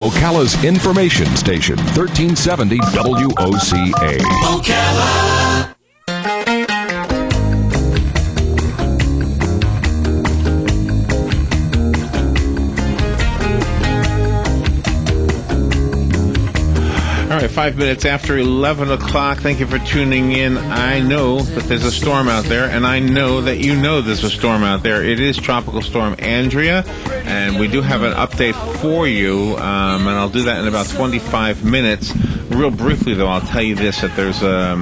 Ocala's information station, 1370 WOCA. Ocala. All right, 5 minutes after 11 o'clock. Thank you for tuning in. I know that there's a storm out there, and I know that you know there's a storm out there. It is Tropical Storm Andrea, and we do have an update for you, and I'll do that in about 25 minutes. Real briefly, though, I'll tell you this, that there's a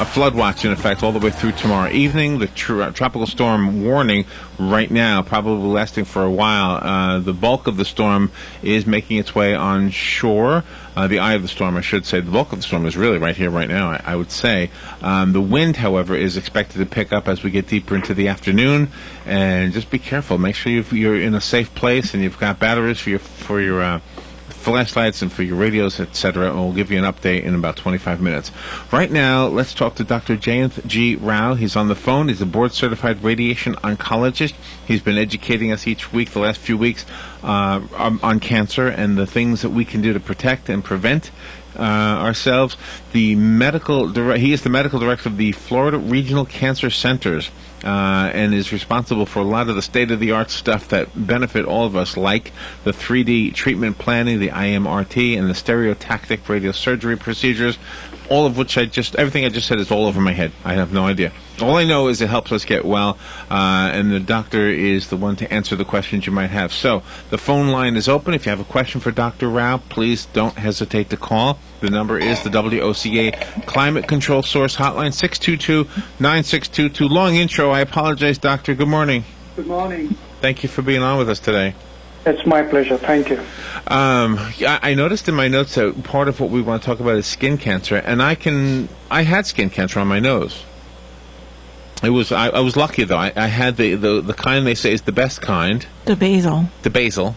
flood watch in effect all the way through tomorrow evening. The tropical storm warning right now, probably lasting for a while. The bulk of the storm is making its way on shore. The eye of the storm, I should say. The bulk of the storm is really right here, right now, I would say. The wind, however, is expected to pick up as we get deeper into the afternoon. And just be careful. Make sure you're in a safe place and you've got batteries for your flashlights and for your radios, etc., and we'll give you an update in about 25 minutes. Right now, let's talk to Dr. Jayanth G. Rao. He's on the phone. He's a board-certified radiation oncologist. He's been educating us each week, the last few weeks, on cancer and the things that we can do to protect and prevent ourselves. He is the medical director of the Florida Regional Cancer Centers, and is responsible for a lot of the state-of-the-art stuff that benefit all of us, like the 3D treatment planning, the IMRT, and the stereotactic radiosurgery procedures, all of which everything I just said is all over my head. I have no idea. All I know is it helps us get well, and the doctor is the one to answer the questions you might have. So the phone line is open. If you have a question for Dr. Rao, please don't hesitate to call. The number is the WOCA Climate Control Source Hotline, 622-9622. Long intro. I apologize, Doctor. Good morning. Good morning. Thank you for being on with us today. It's my pleasure. Thank you. I noticed in my notes that part of what we want to talk about is skin cancer, and I had skin cancer on my nose. I was lucky though. I had the kind they say is the best kind. The basil. The basil.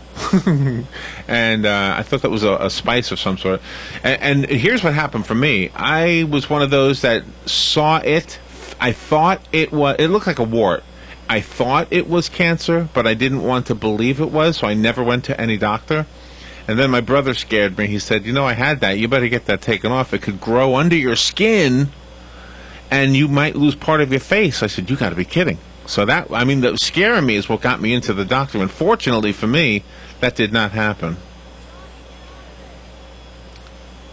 And I thought that was a spice of some sort. And here's what happened for me. I was one of those that saw it. I thought it looked like a wart. I thought it was cancer, but I didn't want to believe it was, so I never went to any doctor. And then my brother scared me. He said, I had that. You better get that taken off. It could grow under your skin, and you might lose part of your face. I said, you got to be kidding. So that scaring me is what got me into the doctor. And fortunately for me, that did not happen.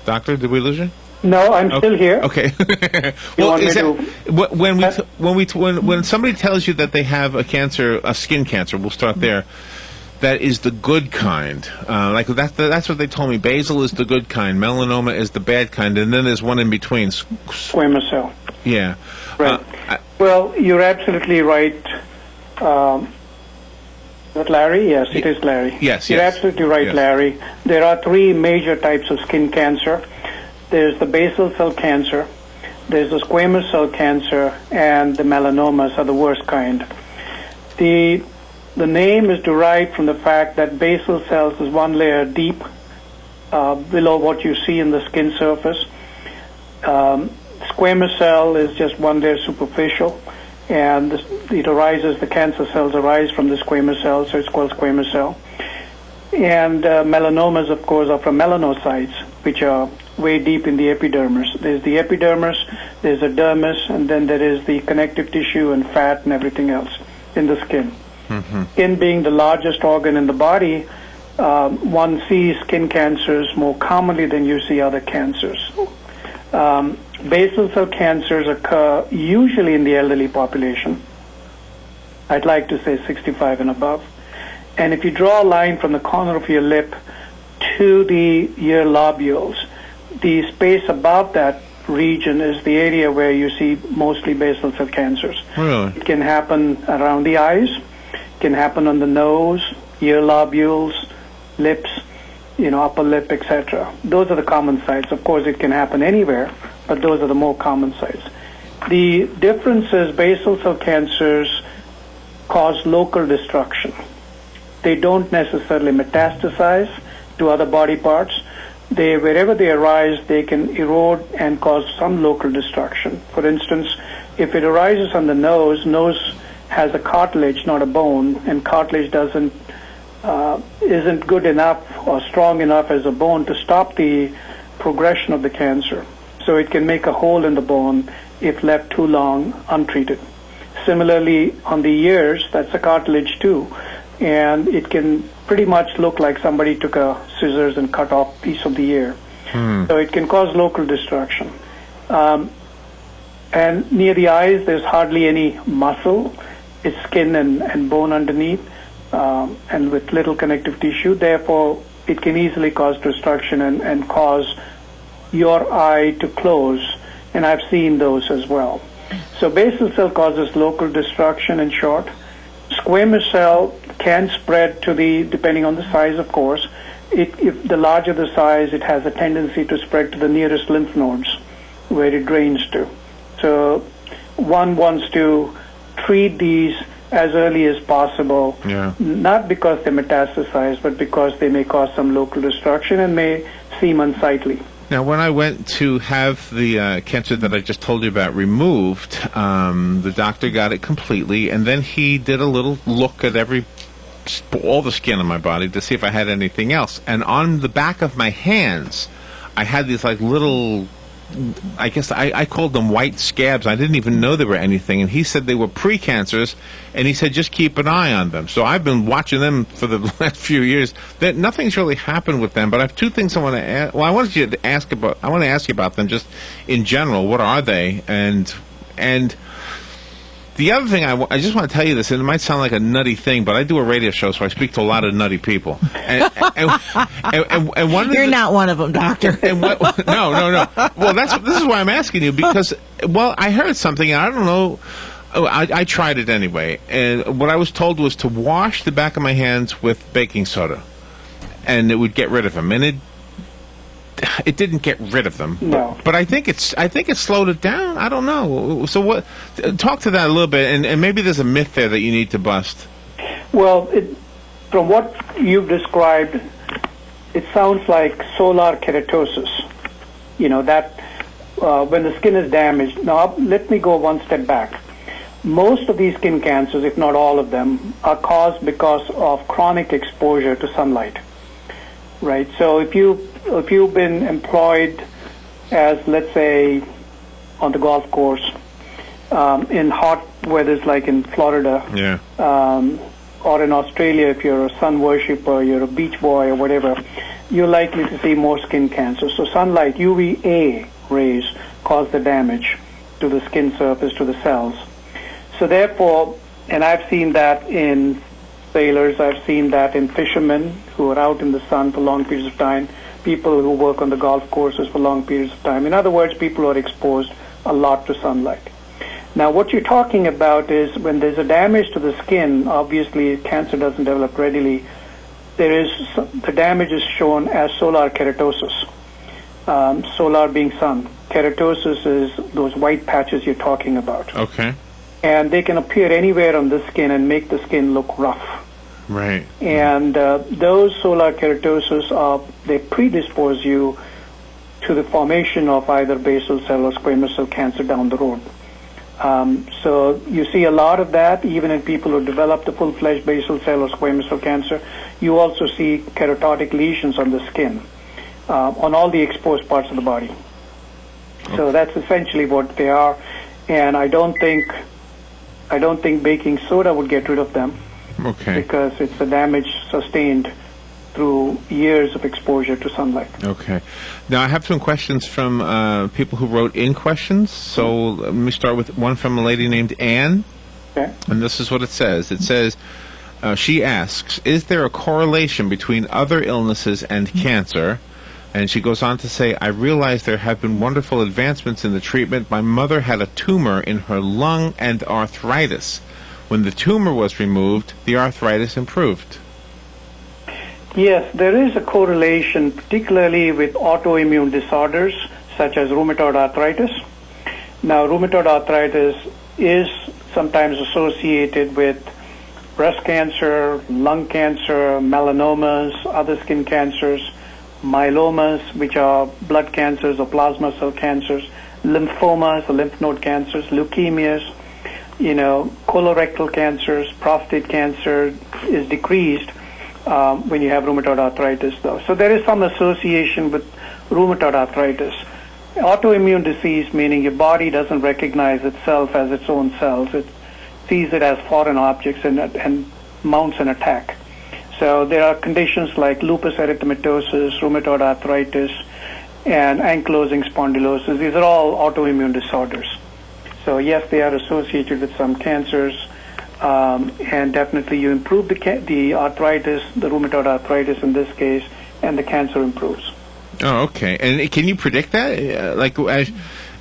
Doctor, did we lose you? No, I'm still here. Okay. Well, when somebody tells you that they have a skin cancer, we'll start there. That is the good kind. That's what they told me. Basil is the good kind. Melanoma is the bad kind, and then there's one in between. Squamous cell. Yeah. Right. Well, you're absolutely right. Is that Larry? Yes, it is Larry. Yes. You're absolutely right, yes. Larry. There are three major types of skin cancer. There's the basal cell cancer, there's the squamous cell cancer, and the melanomas are the worst kind. The name is derived from the fact that basal cells is one layer deep below what you see in the skin surface. Squamous cell is just one layer superficial, and the cancer cells arise from the squamous cell, so it's called squamous cell. And melanomas, of course, are from melanocytes, which are way deep in the epidermis. There's the epidermis, there's the dermis, and then there is the connective tissue and fat and everything else in the skin. Mm-hmm. Skin being the largest organ in the body, one sees skin cancers more commonly than you see other cancers. Basal cell cancers occur usually in the elderly population. I'd like to say 65 and above. And if you draw a line from the corner of your lip to the ear lobules, the space above that region is the area where you see mostly basal cell cancers. Really? It can happen around the eyes, it can happen on the nose, ear lobules, lips, upper lip, etc. Those are the common sites. Of course, it can happen anywhere, but those are the more common sites. The difference is basal cell cancers cause local destruction. They don't necessarily metastasize to other body parts. Wherever they arise, they can erode and cause some local destruction. For instance, if it arises on the nose has a cartilage, not a bone, and cartilage doesn't isn't good enough or strong enough as a bone to stop the progression of the cancer. So it can make a hole in the bone if left too long untreated. Similarly, on the ears, that's a cartilage too, and it can pretty much look like somebody took a scissors and cut off a piece of the ear. So it can cause local destruction. And near the eyes, there's hardly any muscle. It's skin and bone underneath, and with little connective tissue. Therefore, it can easily cause destruction and cause your eye to close, and I've seen those as well. So basal cell causes local destruction, in short. Squamous cell can spread to depending on the size, of course. If the larger the size, it has a tendency to spread to the nearest lymph nodes where it drains to. So one wants to treat these as early as possible, not because they metastasize, but because they may cause some local destruction and may seem unsightly. Now, when I went to have the cancer that I just told you about removed, the doctor got it completely, and then he did a little look at all the skin on my body to see if I had anything else. And on the back of my hands, I had these like little, I guess I called them white scabs. I didn't even know they were anything. And he said they were precancers, and he said just keep an eye on them. So I've been watching them for the last few years. That nothing's really happened with them. But I have two things I want to ask. Well, I want to ask you about them just in general. What are they? And the other thing, I just want to tell you this, and it might sound like a nutty thing, but I do a radio show, so I speak to a lot of nutty people. And one of You're not one of them, doctor. No. Well, this is why I'm asking you, because, well, I heard something, and I don't know. I tried it anyway, and what I was told was to wash the back of my hands with baking soda, and it would get rid of them. And it didn't get rid of them. No. But I think it slowed it down. I don't know. So what? Talk to that a little bit, and maybe there's a myth there that you need to bust. Well, from what you've described, it sounds like solar keratosis. You know, that when the skin is damaged. Now, let me go one step back. Most of these skin cancers, if not all of them, are caused because of chronic exposure to sunlight. Right? So if you've been employed as, let's say, on the golf course, in hot weathers like in Florida, or in Australia, if you're a sun worshipper, you're a beach boy or whatever, you're likely to see more skin cancer. So sunlight, UVA rays, cause the damage to the skin surface, to the cells. So therefore, and I've seen that in sailors, I've seen that in fishermen who are out in the sun for long periods of time, people who work on the golf courses for long periods of time. In other words, people who are exposed a lot to sunlight. Now, what you're talking about is when there's a damage to the skin, obviously cancer doesn't develop readily. The damage is shown as solar keratosis. Solar being sun. Keratosis is those white patches you're talking about. Okay. And they can appear anywhere on the skin and make the skin look rough. Right. And those solar keratosis, they predispose you to the formation of either basal cell or squamous cell cancer down the road. So you see a lot of that even in people who develop the full-fledged basal cell or squamous cell cancer. You also see keratotic lesions on the skin, on all the exposed parts of the body. Okay. So that's essentially what they are. And I don't think baking soda would get rid of them. Okay. Because it's the damage sustained through years of exposure to sunlight. Okay. Now, I have some questions from people who wrote in questions. So let me start with one from a lady named Anne. Okay. And this is what it says. It says, she asks, is there a correlation between other illnesses and cancer? And she goes on to say, I realize there have been wonderful advancements in the treatment. My mother had a tumor in her lung and arthritis. When the tumor was removed, the arthritis improved. Yes, there is a correlation, particularly with autoimmune disorders such as rheumatoid arthritis. Now, rheumatoid arthritis is sometimes associated with breast cancer, lung cancer, melanomas, other skin cancers, myelomas, which are blood cancers or plasma cell cancers, lymphomas or lymph node cancers, leukemias, colorectal cancers, prostate cancer is decreased when you have rheumatoid arthritis, though. So there is some association with rheumatoid arthritis. Autoimmune disease, meaning your body doesn't recognize itself as its own cells. It sees it as foreign objects and mounts an attack. So there are conditions like lupus erythematosus, rheumatoid arthritis, and ankylosing spondylosis. These are all autoimmune disorders. So yes, they are associated with some cancers, and definitely you improve the arthritis, the rheumatoid arthritis in this case, and the cancer improves. Oh, okay. And can you predict that?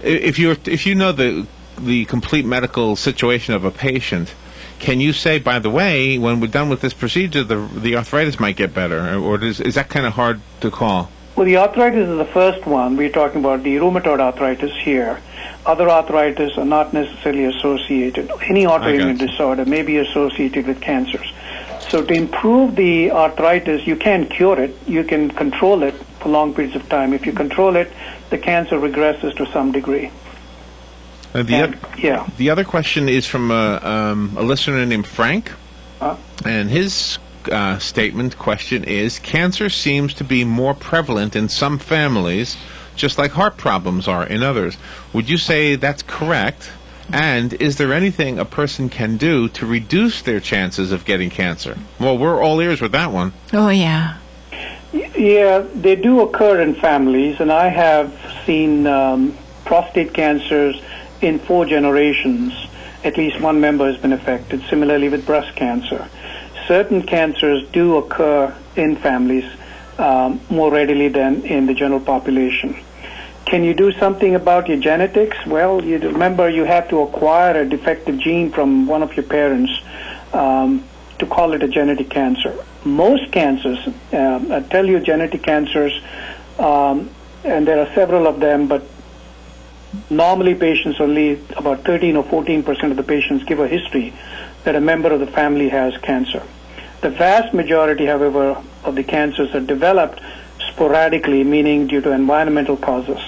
If you know the complete medical situation of a patient, can you say, by the way, when we're done with this procedure, the arthritis might get better, or is that kind of hard to call? Well, the arthritis is the first one. We're talking about the rheumatoid arthritis here. Other arthritis are not necessarily associated. Any autoimmune disorder may be associated with cancers. So to improve the arthritis, you can cure it. You can control it for long periods of time. If you control it, the cancer regresses to some degree. The other question is from a listener named Frank, and his question is, cancer seems to be more prevalent in some families, just like heart problems are in others. Would you say that's correct? And is there anything a person can do to reduce their chances of getting cancer? Well, we're all ears with that one. Oh, yeah. Yeah, they do occur in families, and I have seen prostate cancers in 4 generations. At least one member has been affected. Similarly with breast cancer. Certain cancers do occur in families more readily than in the general population. Can you do something about your genetics? Well, you remember you have to acquire a defective gene from one of your parents to call it a genetic cancer. Most cancers, I tell you genetic cancers, and there are several of them, but normally patients, only about 13 or 14% of the patients give a history that a member of the family has cancer. The vast majority, however, of the cancers are developed sporadically, meaning due to environmental causes,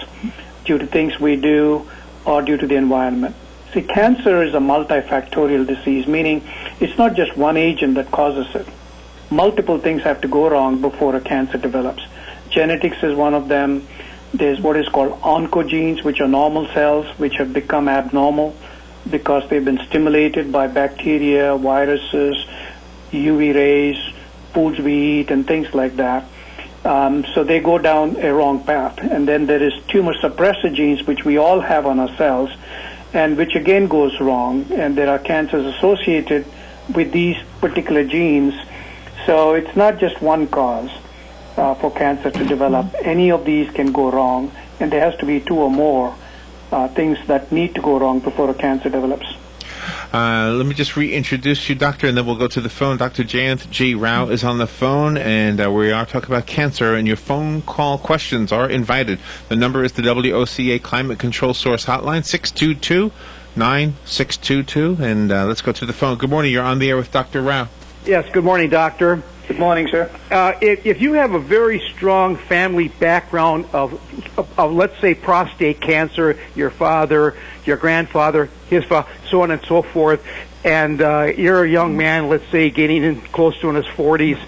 due to things we do or due to the environment. See, cancer is a multifactorial disease, meaning it's not just one agent that causes it. Multiple things have to go wrong before a cancer develops. Genetics is one of them. There's what is called oncogenes, which are normal cells, which have become abnormal because they've been stimulated by bacteria, viruses, UV rays, foods we eat, and things like that. So they go down a wrong path. And then there is tumor suppressor genes, which we all have on our cells, and which again goes wrong. And there are cancers associated with these particular genes. So it's not just one cause for cancer to develop. Any of these can go wrong, and there has to be 2 or more things that need to go wrong before a cancer develops. Let me just reintroduce you, Doctor, and then we'll go to the phone. Dr. Jayanth G. Rao is on the phone, and we are talking about cancer, and your phone call questions are invited. The number is the WOCA Climate Control Source Hotline, 622-9622, and let's go to the phone. Good morning. You're on the air with Dr. Rao. Yes, good morning, doctor. Good morning, sir. If you have a very strong family background of, let's say, prostate cancer, your father, your grandfather, his father, so on and so forth, and you're a young man, let's say, getting in close to in his 40s,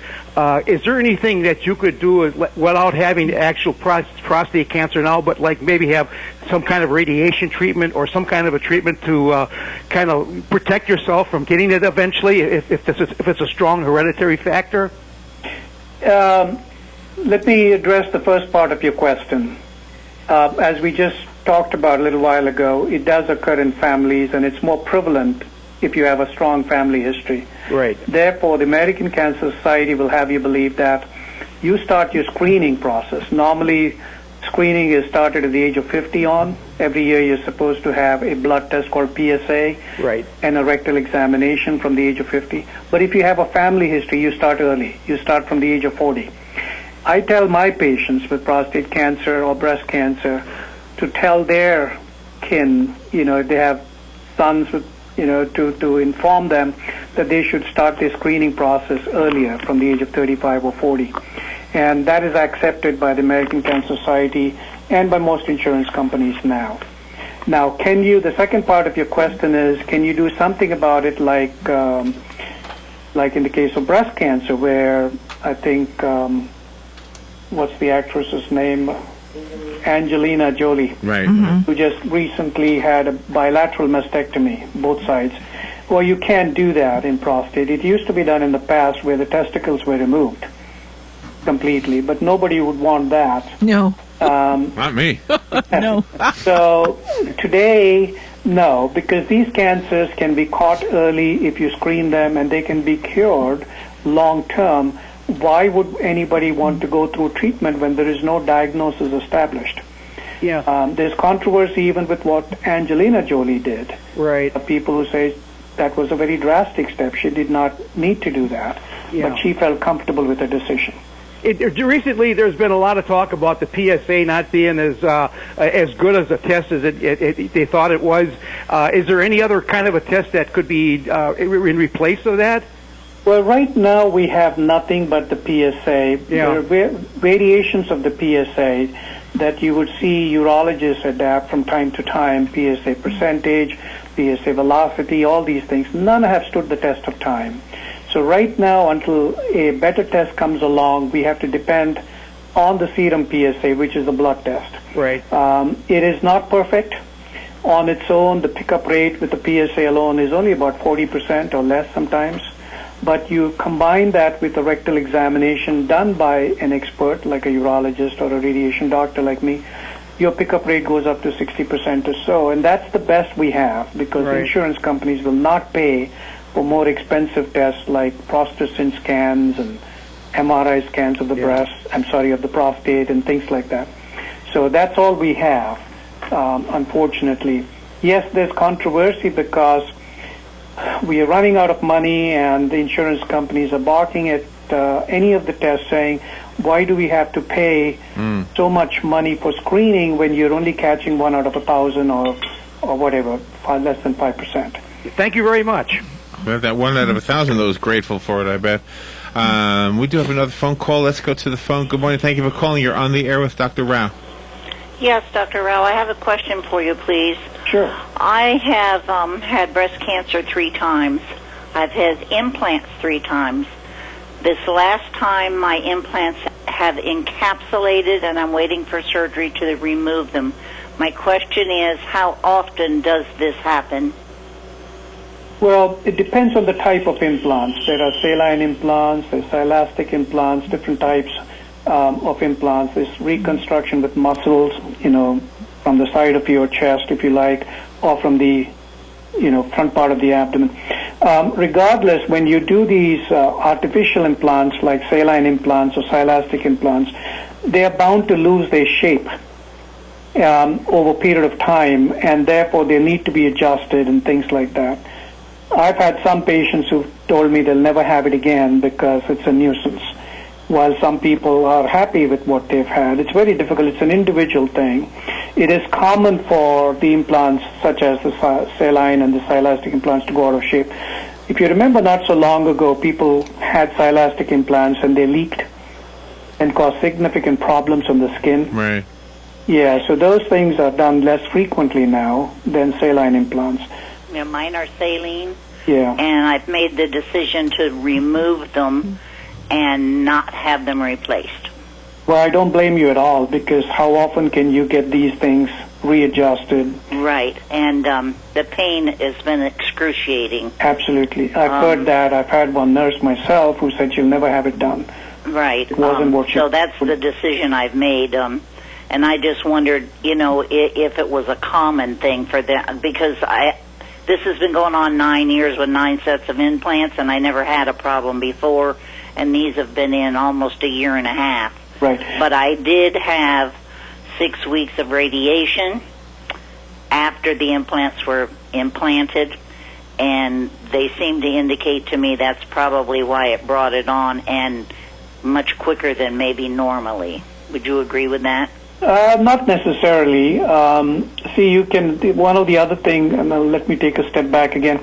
is there anything that you could do without having actual prostate cancer now, but like maybe have some kind of radiation treatment or some kind of a treatment to kind of protect yourself from getting it eventually, if it's a strong hereditary factor? Let me address the first part of your question. As we just talked about a little while ago, it does occur in families, and it's more prevalent if you have a strong family history. Right. Therefore, the American Cancer Society will have you believe that you start your screening process. Normally, screening is started at the age of 50 on. Every year you're supposed to have a blood test called PSA, right, and a rectal examination from the age of 50. But if you have a family history, you start early. You start from the age of 40. I tell my patients with prostate cancer or breast cancer to tell their kin, if they have sons with to inform them that they should start their screening process earlier, from the age of 35 or 40. And that is accepted by the American Cancer Society and by most insurance companies now. Now, the second part of your question is, can you do something about it like in the case of breast cancer, where I think, what's the actress's name? Angelina Jolie. Right. Who just recently had a bilateral mastectomy, both sides. Well, you can't do that in prostate. It used to be done in the past where the testicles were removed completely, but nobody would want that. No. Not me. No. So today, no, because these cancers can be caught early if you screen them, and they can be cured long term. Why would anybody want to go through treatment when there is no diagnosis established? Yeah. There's controversy even with what Angelina Jolie did. Right. People who say that was a very drastic step. She did not need to do that, Yeah. but she felt comfortable with the decision. Recently, there's been a lot of talk about the PSA not being as good as a test as they thought it was. Is there any other kind of a test that could be in replace of that? Well, right now we have nothing but the PSA. Yeah. There are variations of the PSA that you would see urologists adapt from time to time, PSA percentage, PSA velocity, all these things. None have stood the test of time. So right now, until a better test comes along, we have to depend on the serum PSA, which is a blood test. Right. It is not perfect. On its own, the pickup rate with the PSA alone is only about 40% or less sometimes. But you combine that with a rectal examination done by an expert, like a urologist or a radiation doctor like me, your pickup rate goes up to 60% or so. And that's the best we have, because Right. insurance companies will not pay for more expensive tests like prostatine scans and MRI scans of the breast, of the prostate and things like that. So that's all we have, unfortunately. Yes, there's controversy because we are running out of money, and the insurance companies are barking at any of the tests, saying, why do we have to pay so much money for screening when you're only catching 1 out of 1,000 or whatever, less than 5%? Thank you very much. We have that 1 out of 1,000 that was grateful for it, I bet. We do have another phone call. Let's go to the phone. Good morning. Thank you for calling. You're on the air with Dr. Rao. Yes, Dr. Rao, I have a question for you, please. Sure. I have had breast cancer 3 times. I've had implants 3 times. This last time, my implants have encapsulated, and I'm waiting for surgery to remove them. My question is, how often does this happen? Well, it depends on the type of implants. There are saline implants, there's silastic implants, different types of implants. There's reconstruction with muscles, from the side of your chest, if you like, or from the, front part of the abdomen. Regardless, when you do these artificial implants, like saline implants or silastic implants, they are bound to lose their shape over a period of time, and therefore they need to be adjusted and things like that. I've had some patients who've told me they'll never have it again because it's a nuisance, while some people are happy with what they've had. It's very difficult. It's an individual thing. It is common for the implants, such as the saline and the silastic implants, to go out of shape. If you remember, not so long ago, people had silastic implants and they leaked and caused significant problems on the skin. Right. Yeah, so those things are done less frequently now than saline implants. Yeah, mine are saline, Yeah. and I've made the decision to remove them and not have them replaced. Well, I don't blame you at all, because how often can you get these things readjusted? Right, and the pain has been excruciating. Absolutely. I've heard that. I've had one nurse myself who said she'll never have it done. Right. It wasn't what she... So that's the decision I've made. And I just wondered, if it was a common thing for them, because this has been going on 9 years with 9 sets of implants, and I never had a problem before, and these have been in almost a year and a half. Right. But I did have 6 weeks of radiation after the implants were implanted, and they seem to indicate to me that's probably why it brought it on, and much quicker than maybe normally. Would you agree with that? Not necessarily. One of the other thing, and let me take a step back again.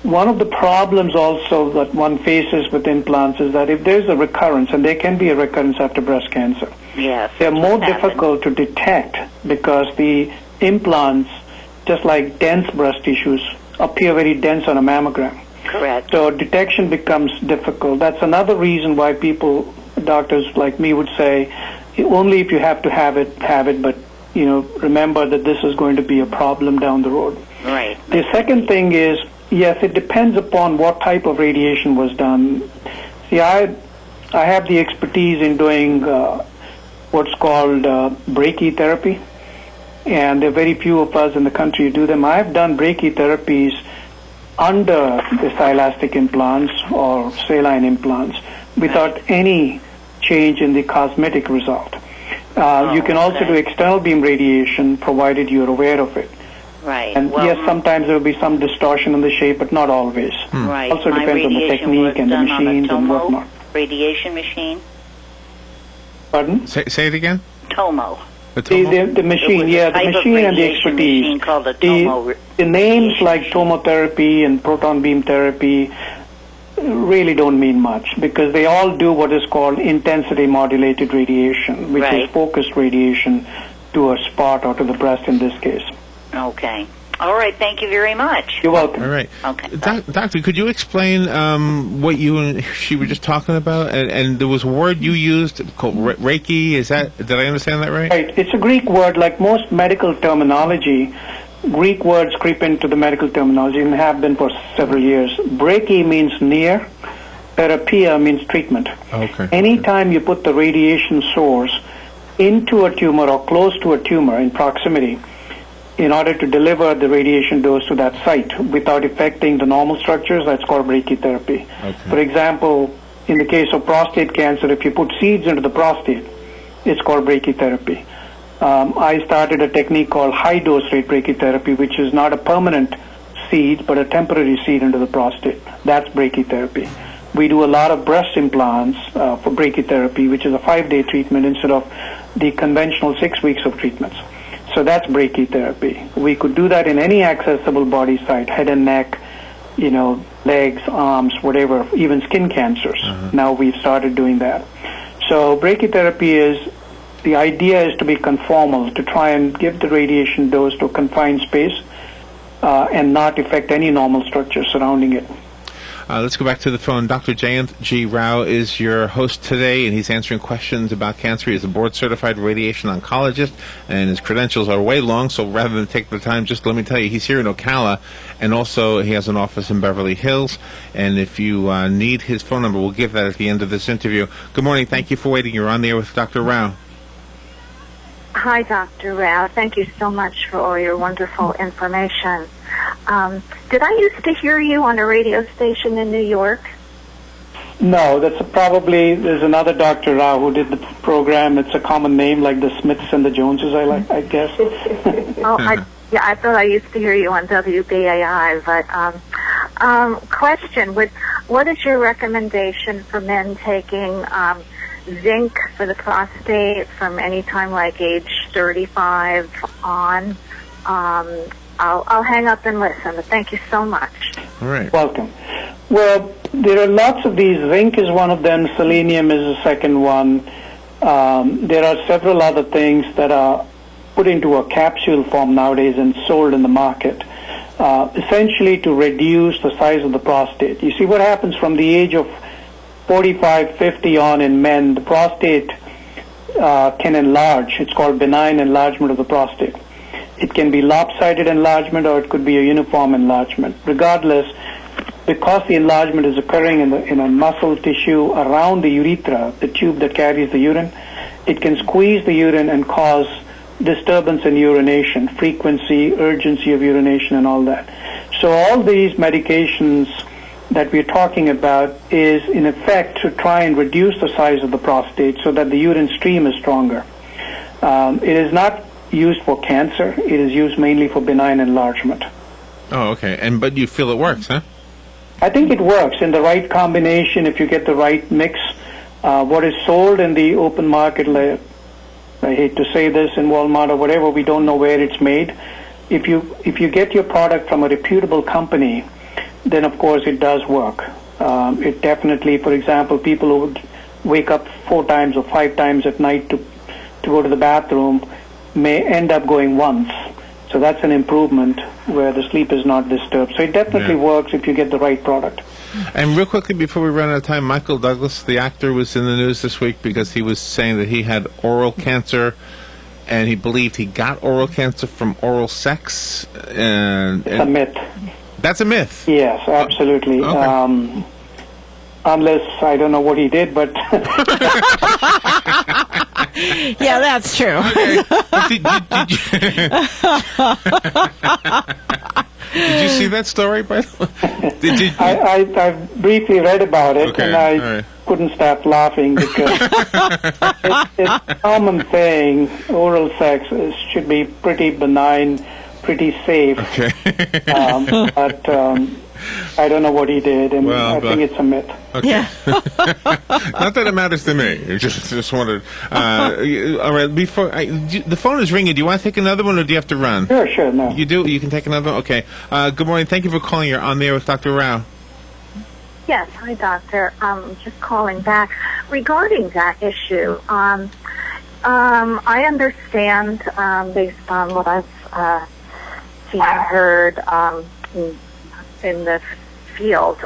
One of the problems also that one faces with implants is that if there's a recurrence, and there can be a recurrence after breast cancer, yes, they're more difficult to detect because the implants, just like dense breast tissues, appear very dense on a mammogram. Correct. So detection becomes difficult. That's another reason why doctors like me would say, only if you have to have it, but remember that this is going to be a problem down the road. Right. The second thing is, yes, it depends upon what type of radiation was done. See, I have the expertise in doing what's called brachytherapy, and there are very few of us in the country who do them. I've done brachytherapies under the elastic implants or saline implants without any change in the cosmetic result. You can also do external beam radiation provided you're aware of it. Right. And yes, sometimes there will be some distortion in the shape, but not always. Right. Also My depends on the radiation technique was and the done on a machines and Tomo whatnot. radiation machine. Pardon? Say it again. Tomo. The machine, the machine and the expertise. Machine called a Tomo. The names like tomotherapy and proton beam therapy really don't mean much because they all do what is called intensity modulated radiation, which is focused radiation to a spot or to the breast in this case. Okay. All right. Thank you very much. You're welcome. All right. Okay. Doctor, could you explain what you and she were just talking about? And there was a word you used called Reiki. Did I understand that right? Right. It's a Greek word. Like most medical terminology, Greek words creep into the medical terminology and have been for several years. Reiki means near. Therapia means treatment. Okay. Anytime you put the radiation source into a tumor or close to a tumor in proximity, in order to deliver the radiation dose to that site without affecting the normal structures, that's called brachytherapy. Okay. For example, in the case of prostate cancer, if you put seeds into the prostate, it's called brachytherapy. I started a technique called high-dose rate brachytherapy, which is not a permanent seed, but a temporary seed into the prostate. That's brachytherapy. We do a lot of breast implants for brachytherapy, which is a 5-day treatment instead of the conventional 6 weeks of treatments. So that's brachytherapy. We could do that in any accessible body site, head and neck, legs, arms, whatever, even skin cancers. Now we've started doing that. So brachytherapy the idea is to be conformal, to try and give the radiation dose to a confined space and not affect any normal structure surrounding it. Let's go back to the phone. Dr. Jayant G. Rao is your host today, and he's answering questions about cancer. He's a board-certified radiation oncologist, and his credentials are way long, so rather than take the time, just let me tell you, he's here in Ocala, and also he has an office in Beverly Hills, and if you need his phone number, we'll give that at the end of this interview. Good morning. Thank you for waiting. You're on the air with Dr. Rao. Hi, Dr. Rao. Thank you so much for all your wonderful information. Did I used to hear you on a radio station in New York? No, there's another Dr. Rao who did the program. It's a common name like the Smiths and the Joneses, I guess. I thought I used to hear you on WBAI, but question, what is your recommendation for men taking zinc for the prostate from any time like age 35 on? I'll hang up and listen, but thank you so much. All right. Welcome. Well, there are lots of these. Zinc is one of them. Selenium is the second one. There are several other things that are put into a capsule form nowadays and sold in the market, essentially to reduce the size of the prostate. You see what happens from the age of 45, 50 on in men, the prostate can enlarge. It's called benign enlargement of the prostate. It can be lopsided enlargement or it could be a uniform enlargement. Regardless, because the enlargement is occurring in a muscle tissue around the urethra, the tube that carries the urine, it can squeeze the urine and cause disturbance in urination, frequency, urgency of urination, and all that. So all these medications that we're talking about is in effect to try and reduce the size of the prostate so that the urine stream is stronger. It is not used for cancer. It is used mainly for benign enlargement. Oh, okay. But you feel it works, huh? I think it works in the right combination if you get the right mix. What is sold in the open market, I hate to say this, in Walmart or whatever, we don't know where it's made. If you get your product from a reputable company, then of course it does work. It definitely, for example, people who would wake up 4 times or 5 times at night to go to the bathroom may end up going once. So So that's an improvement where the sleep is not disturbed. So it definitely works if you get the right product. And real quickly, before we run out of time, Michael Douglas, the actor, was in the news this week because he was saying that he had oral cancer, and he believed he got oral cancer from oral sex. And It's a myth. That's a myth. Yes, absolutely. Okay. Unless I don't know what he did, but Yeah, that's true. Okay. Did you see that story, by the way? I briefly read about it, Okay, and I all right. couldn't stop laughing because it's a common thing. Oral sex should be pretty benign, pretty safe. Okay. But I don't know what he did, and Well, I think it's a myth. Okay. Yeah. Not that it matters to me. I just wanted. All right. Before the phone is ringing, do you want to take another one, or do you have to run? Sure, no. You do. You can take another one. Okay. Good morning. Thank you for calling. You're on the air with Dr. Rao. Yes, hi, Doctor. Just calling back regarding that issue. I understand, based on what I've seen and heard in the field,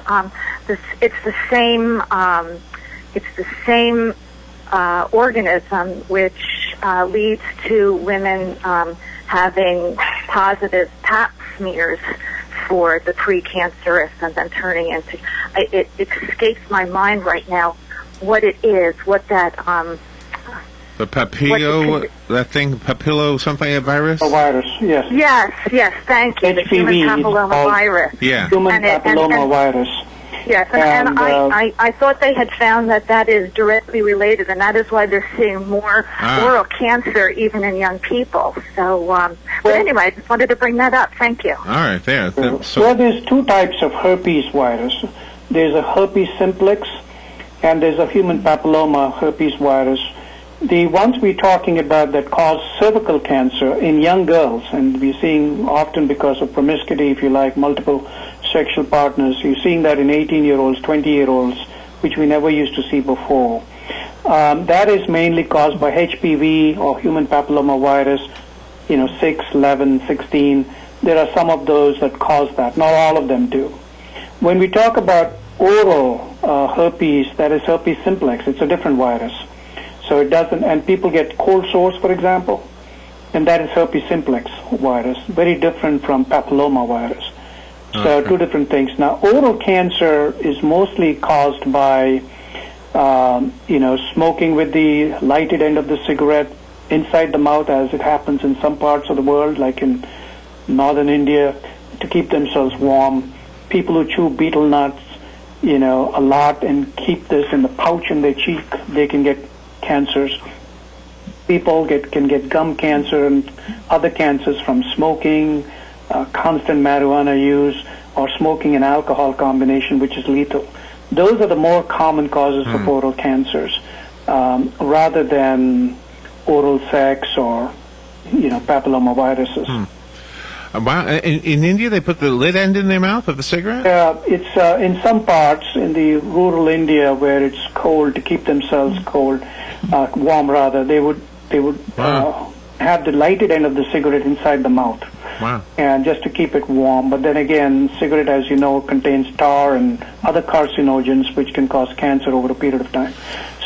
it's the same organism which leads to women having positive pap smears for the precancerous and then turning into. It escapes my mind right now what it is, what that. The that thing, papillo something virus? A virus, yes. Yes, thank you. The human HPV, papilloma virus. Yeah. Human papilloma virus. Yes, and I thought they had found that is directly related, and that is why they're seeing more oral cancer even in young people. So, but anyway, I just wanted to bring that up. Thank you. All right, there. Well, there's two types of herpes virus. There's a herpes simplex, and there's a human papilloma herpes virus. The ones we're talking about that cause cervical cancer in young girls, and we're seeing often because of promiscuity, if you like, multiple sexual partners, you're seeing that in 18-year-olds, 20-year-olds, which we never used to see before. That is mainly caused by HPV or human papilloma virus, 6, 11, 16. There are some of those that cause that. Not all of them do. When we talk about oral herpes, that is herpes simplex. It's a different virus. So it doesn't, and people get cold sores, for example, and that is herpes simplex virus, very different from papilloma virus. So two different things. Now, oral cancer is mostly caused by, smoking with the lighted end of the cigarette inside the mouth, as it happens in some parts of the world, like in northern India, to keep themselves warm. People who chew betel nuts, a lot and keep this in the pouch in their cheek, they can get cancers. People can get gum cancer and other cancers from smoking, constant marijuana use, or smoking and alcohol combination, which is lethal. Those are the more common causes of oral cancers, rather than oral sex or, papilloma viruses. Wow. In India, they put the lid end in their mouth of the cigarette? It's in some parts in the rural India where it's cold, to keep themselves warm rather, they would have the lighted end of the cigarette inside the mouth. Wow. And just to keep it warm. But then again, cigarette, as you know, contains tar and other carcinogens which can cause cancer over a period of time.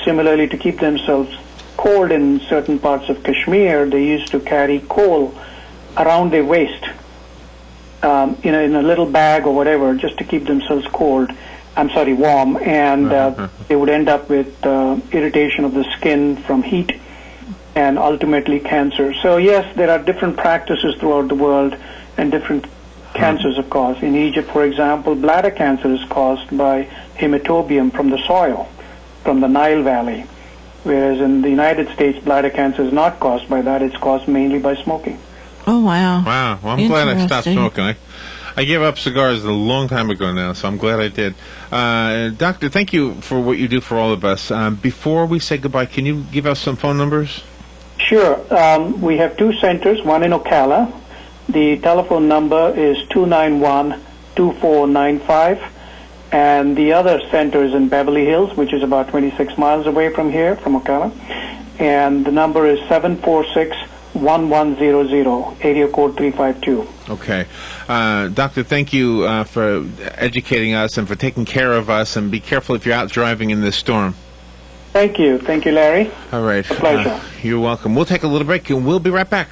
Similarly, to keep themselves cold in certain parts of Kashmir, they used to carry coal around their waist, in a little bag or whatever, just to keep themselves warm. And they would end up with irritation of the skin from heat and ultimately cancer. So yes, there are different practices throughout the world and different cancers, of course. In Egypt, for example, bladder cancer is caused by hematobium from the soil, from the Nile Valley. Whereas in the United States, bladder cancer is not caused by that. It's caused mainly by smoking. Oh, wow. Wow. Well, I'm glad I stopped smoking. I gave up cigars a long time ago now, so I'm glad I did. Doctor, thank you for what you do for all of us. Before we say goodbye, can you give us some phone numbers? Sure. We have two centers, one in Ocala. The telephone number is 291-2495. And the other center is in Beverly Hills, which is about 26 miles away from here, from Ocala. And the number is 1100, area code 352. Okay. Doctor, thank you for educating us and for taking care of us, and be careful if you're out driving in this storm. Thank you. Thank you, Larry. All right. A pleasure. You're welcome. We'll take a little break, and we'll be right back.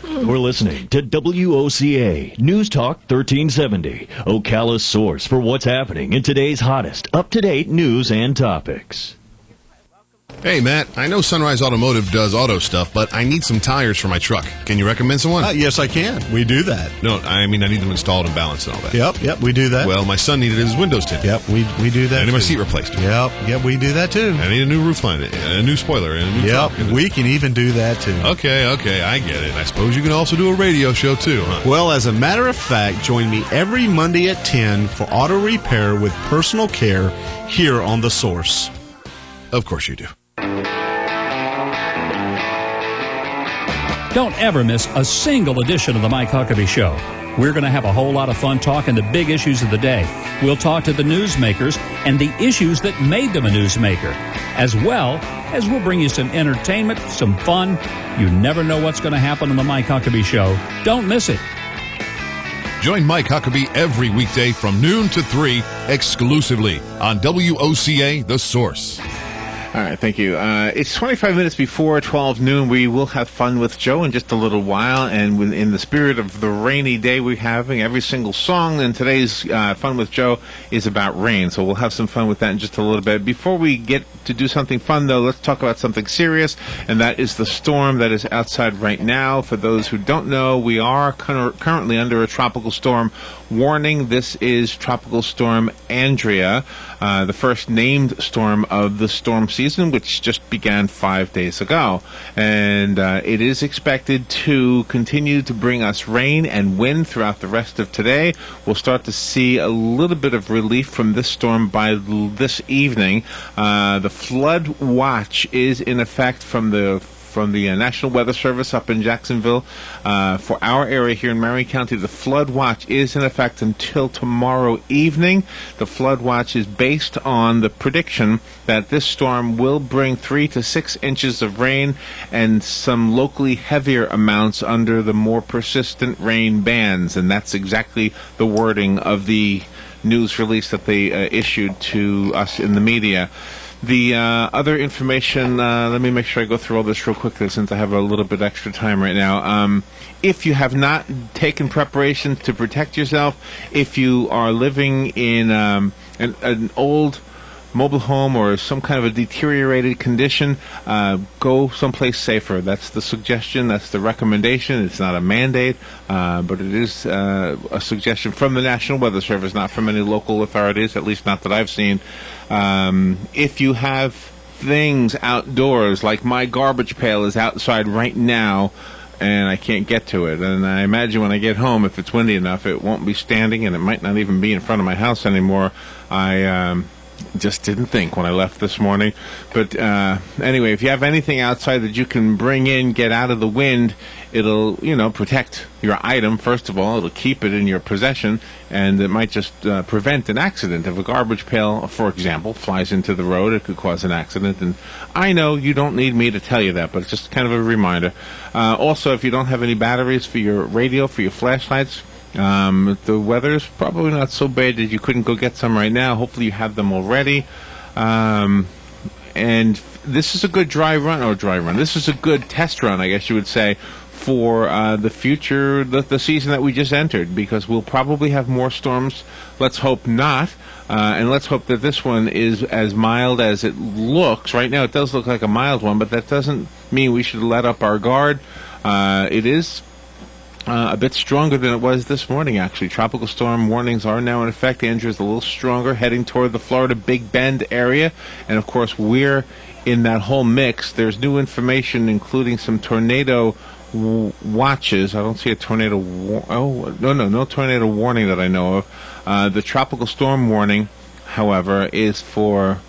We're listening to WOCA News Talk 1370, Ocala's source for what's happening in today's hottest, up-to-date news and topics. Hey, Matt, I know Sunrise Automotive does auto stuff, but I need some tires for my truck. Can you recommend someone? Yes, I can. We do that. No, I mean I need them installed and balanced and all that. Yep, we do that. Well, my son needed his windows tinted. Yep, we do that. I need my too. seat replaced. Yep, we do that too. I need a new roof line, a new spoiler, and a new Yep, trunk. we can even do that too. Okay, I get it. I suppose you can also do a radio show too, huh? Well, as a matter of fact, join me every Monday at 10 for auto repair with personal care here on The Source. Of course you do. Don't ever miss a single edition of the Mike Huckabee Show. We're going to have a whole lot of fun talking the big issues of the day. We'll talk to the newsmakers and the issues that made them a newsmaker, as well as we'll bring you some entertainment, some fun. You never know what's going to happen on the Mike Huckabee Show. Don't miss it. Join Mike Huckabee every weekday from noon to 3 exclusively on WOCA The Source. All right, thank you. It's 25 minutes before 12 noon. We will have fun with Joe in just a little while, and in the spirit of the rainy day we're having, every single song in today's Fun with Joe is about rain, so we'll have some fun with that in just a little bit. Before we get to do something fun, though, let's talk about something serious, and that is the storm that is outside right now. For those who don't know, we are currently under a tropical storm warning. This is Tropical Storm Andrea, the first named storm of the storm season, which just began 5 days ago. And it is expected to continue to bring us rain and wind throughout the rest of today. We'll start to see a little bit of relief from this storm by this evening. The flood watch is in effect from the National Weather Service up in Jacksonville. For our area here in Marion County, the flood watch is in effect until tomorrow evening. The flood watch is based on the prediction that this storm will bring 3 to 6 inches of rain and some locally heavier amounts under the more persistent rain bands, and that's exactly the wording of the news release that they issued to us in the media. The other information, let me make sure I go through all this real quickly since I have a little bit extra time right now. If you have not taken preparations to protect yourself, if you are living in an old mobile home or some kind of a deteriorated condition, go someplace safer. That's the suggestion. That's the recommendation. It's not a mandate, but it is a suggestion from the National Weather Service, not from any local authorities, at least not that I've seen. If you have things outdoors, like my garbage pail is outside right now, and I can't get to it. And I imagine when I get home, if it's windy enough, it won't be standing, and it might not even be in front of my house anymore. I just didn't think when I left this morning. But anyway, if you have anything outside that you can bring in, get out of the wind, it'll, protect your item, first of all. It'll keep it in your possession, and it might just prevent an accident. If a garbage pail, for example, flies into the road, it could cause an accident. And I know you don't need me to tell you that, but it's just kind of a reminder. Also, if you don't have any batteries for your radio, for your flashlights, the weather is probably not so bad that you couldn't go get some right now. Hopefully you have them already. And this is a good This is a good test run, I guess you would say, for the future, the season that we just entered, because we'll probably have more storms. Let's hope not. And let's hope that this one is as mild as it looks. Right now it does look like a mild one, but that doesn't mean we should let up our guard. It is a bit stronger than it was this morning, actually. Tropical storm warnings are now in effect. Andrew's a little stronger, heading toward the Florida Big Bend area. And, of course, we're in that whole mix. There's new information, including some tornado watches. I don't see a tornado no tornado warning that I know of. The tropical storm warning, however, is for,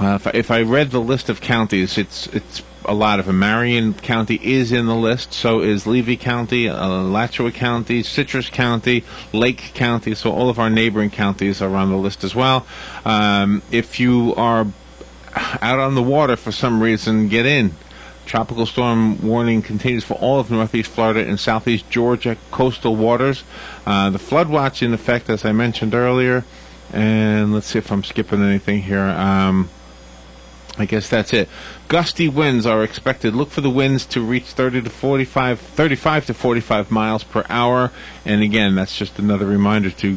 if I read the list of counties, it's a lot of them. Marion County is in the list. So is Levy County, Alachua County, Citrus County, Lake County. So all of our neighboring counties are on the list as well. If you are out on the water for some reason, get in. Tropical storm warning continues for all of northeast Florida and southeast Georgia coastal waters. The flood watch in effect, as I mentioned earlier. And let's see if I'm skipping anything here. I guess that's it. Gusty winds are expected. Look for the winds to reach 35 to 45 miles per hour. And again, that's just another reminder to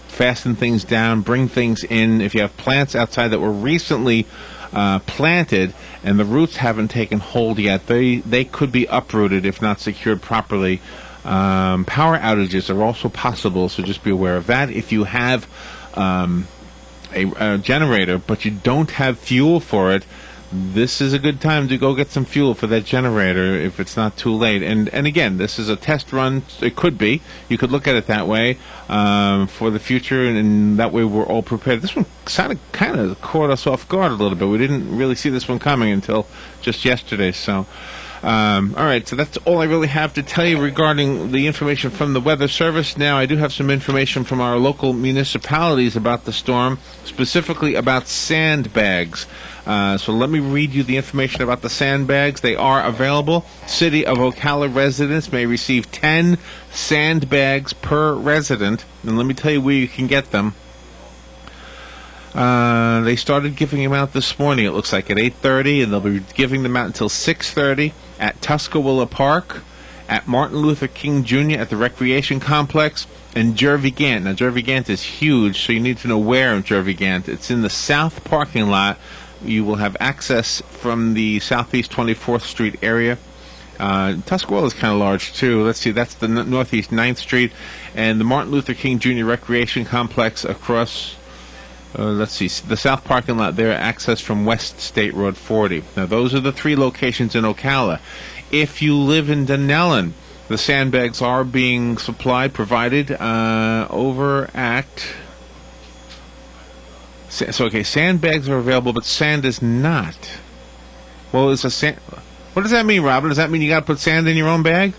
fasten things down, bring things in. If you have plants outside that were recently planted and the roots haven't taken hold yet, they could be uprooted if not secured properly. Power outages are also possible, so just be aware of that. If you have a generator but you don't have fuel for it, this is a good time to go get some fuel for that generator if it's not too late. And again, this is a test run. It could be. You could look at it that way for the future, and that way we're all prepared. This one kind of caught us off guard a little bit. We didn't really see this one coming until just yesterday. So, all right, so that's all I really have to tell you regarding the information from the Weather Service. Now, I do have some information from our local municipalities about the storm, specifically about sandbags. So let me read you the information about the sandbags. They are available. City of Ocala residents may receive 10 sandbags per resident. And let me tell you where you can get them. They started giving them out this morning, it looks like, at 8:30, and they'll be giving them out until 6:30 at Tuscaloosa Park, at Martin Luther King Jr. at the Recreation Complex, and Jervy Gant. Now, Jervy Gant is huge, so you need to know where in Jervy Gant. It's in the south parking lot. You will have access from the southeast 24th Street area. Tuscaloosa is kind of large, too. Let's see, that's the northeast 9th Street, and the Martin Luther King Jr. Recreation Complex across... let's see, the south parking lot there, access from West State Road 40. Now, those are the three locations in Ocala. If you live in Dunellen, the sandbags are being provided over at... So, okay, sandbags are available, but sand is not. Well, it's a sand... What does that mean, Robin? Does that mean you got to put sand in your own bag?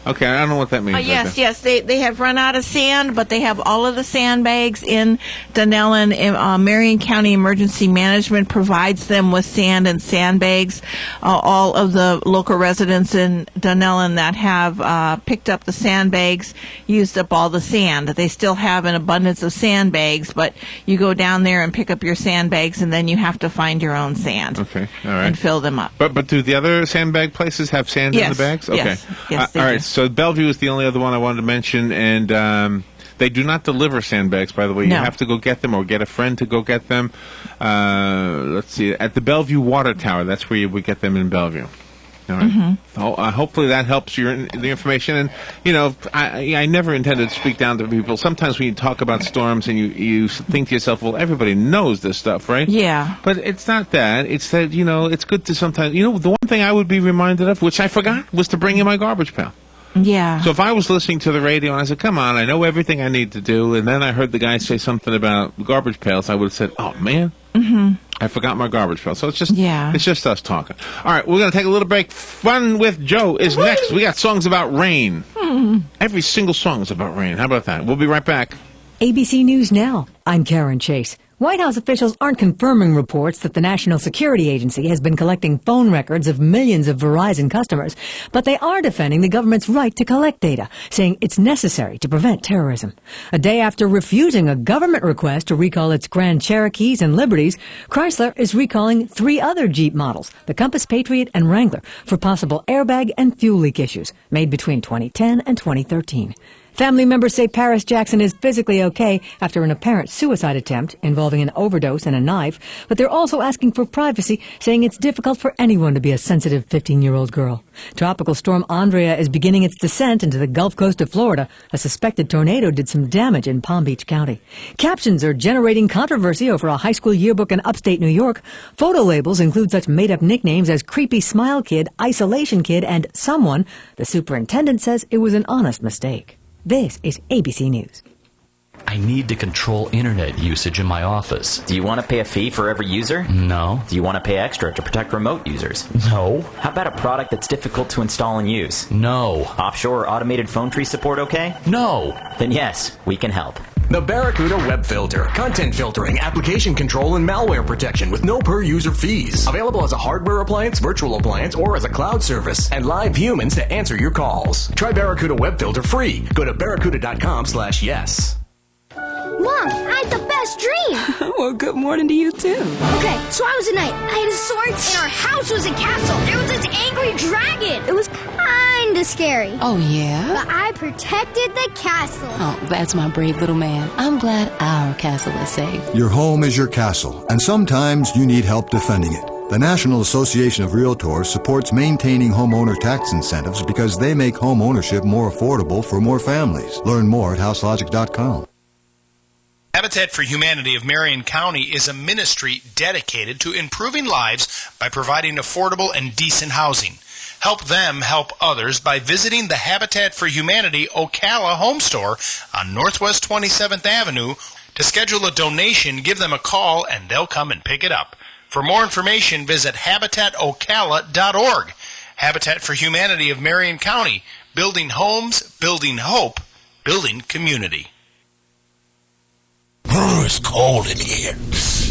Okay, I don't know what that means. Yes. They have run out of sand, but they have all of the sandbags in Dunellen. Marion County Emergency Management provides them with sand and sandbags. All of the local residents in Dunellen that have picked up the sandbags used up all the sand. They still have an abundance of sandbags, but you go down there and pick up your sandbags, and then you have to find your own sand. Okay, all right. And fill them up. But do the other sandbag places have sand in the bags? Okay. Yes, all right. So Bellevue is the only other one I wanted to mention, and they do not deliver sandbags, by the way. No. You have to go get them or get a friend to go get them. Let's see, at the Bellevue Water Tower. That's where you would get them in Bellevue. All right. Mm-hmm. Hopefully that helps the information. And, you know, I never intended to speak down to people. Sometimes when you talk about storms and you think to yourself, well, everybody knows this stuff, right? Yeah. But it's not that. It's that, you know, it's good to sometimes, you know, the one thing I would be reminded of, which I forgot, was to bring in my garbage pail. Yeah. So if I was listening to the radio and I said, come on, I know everything I need to do, and then I heard the guy say something about garbage pails, I would have said, oh, man, I forgot my garbage pail. So it's just us talking. All right, we're going to take a little break. Fun with Joe is next. We got songs about rain. Every single song is about rain. How about that? We'll be right back. ABC News Now. I'm Karen Chase. White House officials aren't confirming reports that the National Security Agency has been collecting phone records of millions of Verizon customers, but they are defending the government's right to collect data, saying it's necessary to prevent terrorism. A day after refusing a government request to recall its Grand Cherokees and Liberties, Chrysler is recalling 3 other Jeep models, the Compass, Patriot, and Wrangler, for possible airbag and fuel leak issues made between 2010 and 2013. Family members say Paris Jackson is physically okay after an apparent suicide attempt involving an overdose and a knife, but they're also asking for privacy, saying it's difficult for anyone to be a sensitive 15-year-old girl. Tropical storm Andrea is beginning its descent into the Gulf Coast of Florida. A suspected tornado did some damage in Palm Beach County. Captions are generating controversy over a high school yearbook in upstate New York. Photo labels include such made-up nicknames as Creepy Smile Kid, Isolation Kid, and Someone. The superintendent says it was an honest mistake. This is ABC News. I need to control internet usage in my office. Do you want to pay a fee for every user? No. Do you want to pay extra to protect remote users? No. How about a product that's difficult to install and use? No. Offshore or automated phone tree support okay? No. Then yes, we can help. The Barracuda Web Filter. Content filtering, application control, and malware protection with no per-user fees. Available as a hardware appliance, virtual appliance, or as a cloud service. And live humans to answer your calls. Try Barracuda Web Filter free. Go to barracuda.com/yes. Mom, I had the best dream. Well, good morning to you, too. Okay, so I was a knight. I had a sword, and our house was a castle. There was this angry dragon. It was kind of scary. Oh, yeah? But I protected the castle. Oh, that's my brave little man. I'm glad our castle is safe. Your home is your castle, and sometimes you need help defending it. The National Association of Realtors supports maintaining homeowner tax incentives because they make home ownership more affordable for more families. Learn more at houselogic.com. Habitat for Humanity of Marion County is a ministry dedicated to improving lives by providing affordable and decent housing. Help them help others by visiting the Habitat for Humanity Ocala home store on Northwest 27th Avenue. To schedule a donation, give them a call and they'll come and pick it up. For more information, visit habitatocala.org. Habitat for Humanity of Marion County, building homes, building hope, building community. Ooh, it's cold in here.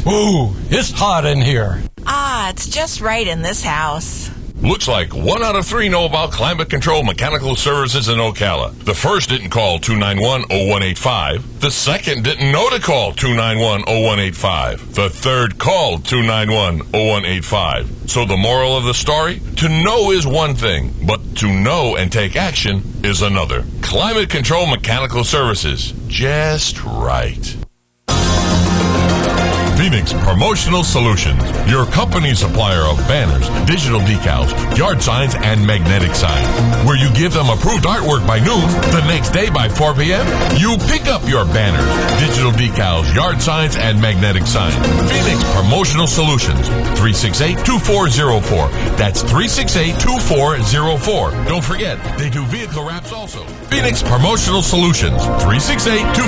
Ooh, it's hot in here. It's just right in this house. Looks like 1 out of 3 know about climate control mechanical services in Ocala. The first didn't call 291-0185. The second didn't know to call 291-0185. The third called 291-0185. So the moral of the story? To know is one thing, but to know and take action is another. Climate control mechanical services. Just right. Phoenix Promotional Solutions, your company supplier of banners, digital decals, yard signs, and magnetic signs. Where you give them approved artwork by noon, the next day by 4 p.m., you pick up your banners, digital decals, yard signs, and magnetic signs. Phoenix Promotional Solutions, 368-2404. That's 368-2404. Don't forget, they do vehicle wraps also. Phoenix Promotional Solutions, 368-2404.